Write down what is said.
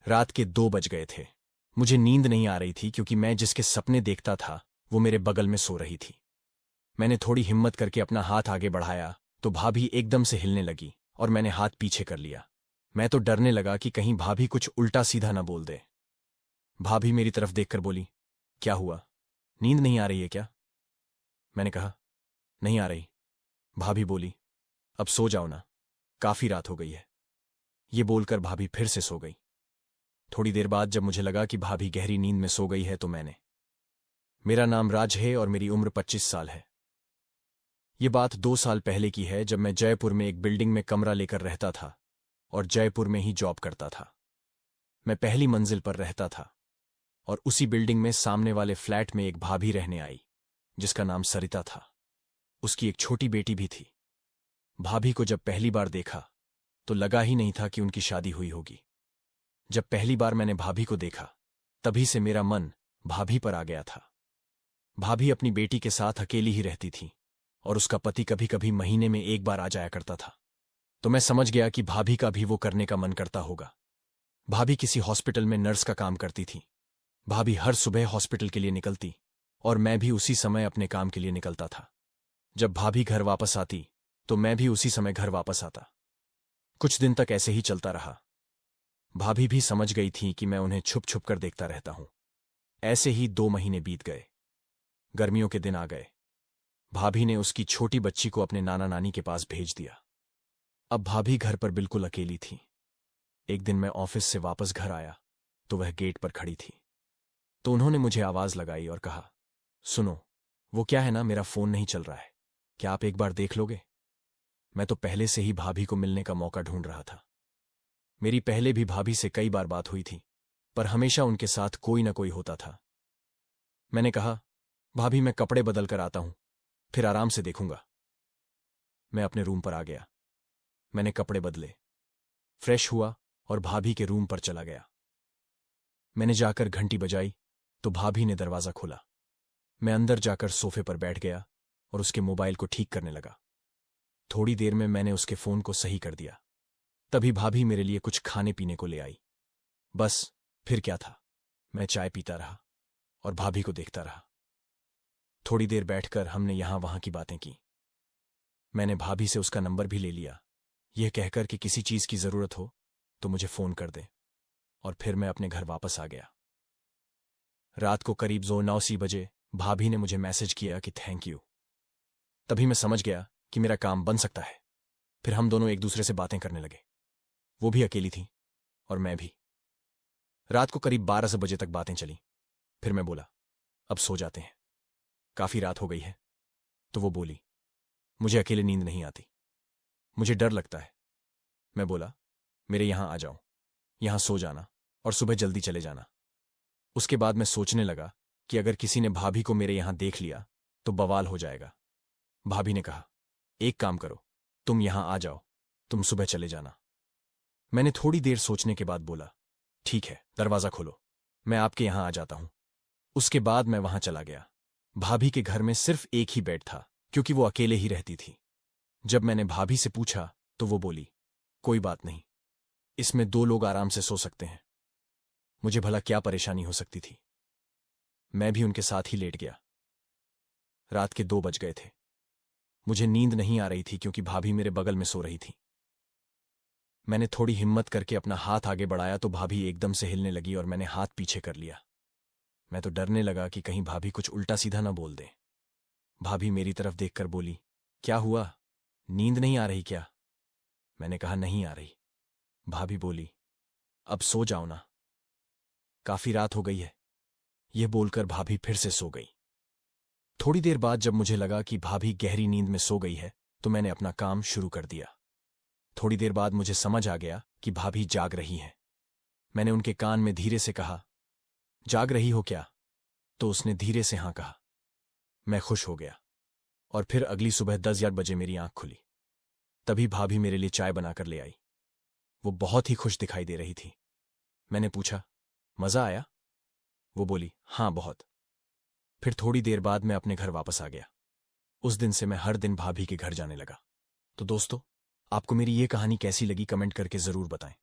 रात के 2 बज गए थे। मुझे नींद नहीं आ रही थी क्योंकि मैं जिसके सपने देखता था वो मेरे बगल में सो रही थी। मैंने थोड़ी हिम्मत करके अपना हाथ आगे बढ़ाया तो भाभी एकदम से हिलने लगी और मैंने हाथ पीछे कर लिया। मैं तो डरने लगा कि कहीं भाभी कुछ उल्टा सीधा ना बोल दे। भाभी मेरी तरफ देखकर बोली, क्या हुआ, नींद नहीं आ रही है क्या? मैंने कहा, नहीं आ रही। भाभी बोली, अब सो जाओ ना, काफी रात हो गई है। ये बोलकर भाभी फिर से सो गई। थोड़ी देर बाद जब मुझे लगा कि भाभी गहरी नींद में सो गई है तो मेरा नाम राज है और मेरी उम्र 25 साल है। ये बात 2 साल पहले की है जब मैं जयपुर में एक बिल्डिंग में कमरा लेकर रहता था और जयपुर में ही जॉब करता था। मैं पहली मंजिल पर रहता था और उसी बिल्डिंग में सामने वाले फ्लैट में एक भाभी रहने आई जिसका नाम सरिता था। उसकी एक छोटी बेटी भी थी। भाभी को जब पहली बार देखा तो लगा ही नहीं था कि उनकी शादी हुई होगी। जब पहली बार मैंने भाभी को देखा तभी से मेरा मन भाभी पर आ गया था। भाभी अपनी बेटी के साथ अकेली ही रहती थी और उसका पति कभी कभी महीने में एक बार आ जाया करता था। तो मैं समझ गया कि भाभी का भी वो करने का मन करता होगा। भाभी किसी हॉस्पिटल में नर्स का काम करती थी। भाभी हर सुबह हॉस्पिटल के लिए निकलती और मैं भी उसी समय अपने काम के लिए निकलता था। जब भाभी घर वापस आती तो मैं भी उसी समय घर वापस आता। कुछ दिन तक ऐसे ही चलता रहा। भाभी भी समझ गई थी कि मैं उन्हें छुप छुप कर देखता रहता हूं। ऐसे ही 2 महीने बीत गए। गर्मियों के दिन आ गए। भाभी ने उसकी छोटी बच्ची को अपने नाना नानी के पास भेज दिया। अब भाभी घर पर बिल्कुल अकेली थी। एक दिन मैं ऑफिस से वापस घर आया तो वह गेट पर खड़ी थी। तो उन्होंने मुझे आवाज लगाई और कहा, सुनो, वो क्या है ना, मेरा फोन नहीं चल रहा है, क्या आप एक बार देख लोगे? मैं तो पहले से ही भाभी को मिलने का मौका ढूंढ रहा था। मेरी पहले भी भाभी से कई बार बात हुई थी पर हमेशा उनके साथ कोई ना कोई होता था। मैंने कहा, भाभी मैं कपड़े बदल कर आता हूं, फिर आराम से देखूंगा। मैं अपने रूम पर आ गया। मैंने कपड़े बदले, फ्रेश हुआ और भाभी के रूम पर चला गया। मैंने जाकर घंटी बजाई तो भाभी ने दरवाजा खोला। मैं अंदर जाकर सोफे पर बैठ गया और उसके मोबाइल को ठीक करने लगा। थोड़ी देर में मैंने उसके फोन को सही कर दिया। तभी भाभी मेरे लिए कुछ खाने पीने को ले आई। बस फिर क्या था, मैं चाय पीता रहा और भाभी को देखता रहा। थोड़ी देर बैठकर हमने यहां वहां की बातें की। मैंने भाभी से उसका नंबर भी ले लिया, यह कहकर कि किसी चीज की जरूरत हो तो मुझे फोन कर दे। और फिर मैं अपने घर वापस आ गया। रात को करीब 9 बजे भाभी ने मुझे मैसेज किया कि थैंक यू। तभी मैं समझ गया कि मेरा काम बन सकता है। फिर हम दोनों एक दूसरे से बातें करने लगे। वो भी अकेली थी और मैं भी। रात को करीब 12 बजे तक बातें चली। फिर मैं बोला, अब सो जाते हैं, काफी रात हो गई है। तो वो बोली, मुझे अकेले नींद नहीं आती, मुझे डर लगता है। मैं बोला, मेरे यहां आ जाओ, यहां सो जाना और सुबह जल्दी चले जाना। उसके बाद मैं सोचने लगा कि अगर किसी ने भाभी को मेरे यहां देख लिया तो बवाल हो जाएगा। भाभी ने कहा, एक काम करो, तुम यहां आ जाओ, तुम सुबह चले जाना। मैंने थोड़ी देर सोचने के बाद बोला, ठीक है, दरवाजा खोलो, मैं आपके यहां आ जाता हूं। उसके बाद मैं वहां चला गया। भाभी के घर में सिर्फ एक ही बेड था क्योंकि वो अकेले ही रहती थी। जब मैंने भाभी से पूछा तो वो बोली, कोई बात नहीं, इसमें 2 लोग आराम से सो सकते हैं। मुझे भला क्या परेशानी हो सकती थी। मैं भी उनके साथ ही लेट गया। रात के 2 बज गए थे। मुझे नींद नहीं आ रही थी क्योंकि भाभी मेरे बगल में सो रही थी। मैंने थोड़ी हिम्मत करके अपना हाथ आगे बढ़ाया तो भाभी एकदम से हिलने लगी और मैंने हाथ पीछे कर लिया। मैं तो डरने लगा कि कहीं भाभी कुछ उल्टा सीधा ना बोल दे। भाभी मेरी तरफ देखकर बोली, क्या हुआ, नींद नहीं आ रही क्या? मैंने कहा, नहीं आ रही। भाभी बोली, अब सो जाओ ना, काफी रात हो गई है। यह बोलकर भाभी फिर से सो गई। थोड़ी देर बाद जब मुझे लगा कि भाभी गहरी नींद में सो गई है तो मैंने अपना काम शुरू कर दिया। थोड़ी देर बाद मुझे समझ आ गया कि भाभी जाग रही हैं। मैंने उनके कान में धीरे से कहा, जाग रही हो क्या? तो उसने धीरे से हाँ कहा। मैं खुश हो गया और फिर अगली सुबह 10 बजे मेरी आंख खुली। तभी भाभी मेरे लिए चाय बनाकर ले आई। वो बहुत ही खुश दिखाई दे रही थी। मैंने पूछा, मजा आया? वो बोली, हाँ बहुत। फिर थोड़ी देर बाद मैं अपने घर वापस आ गया। उस दिन से मैं हर दिन भाभी के घर जाने लगा। तो दोस्तों, आपको मेरी ये कहानी कैसी लगी कमेंट करके जरूर बताएं।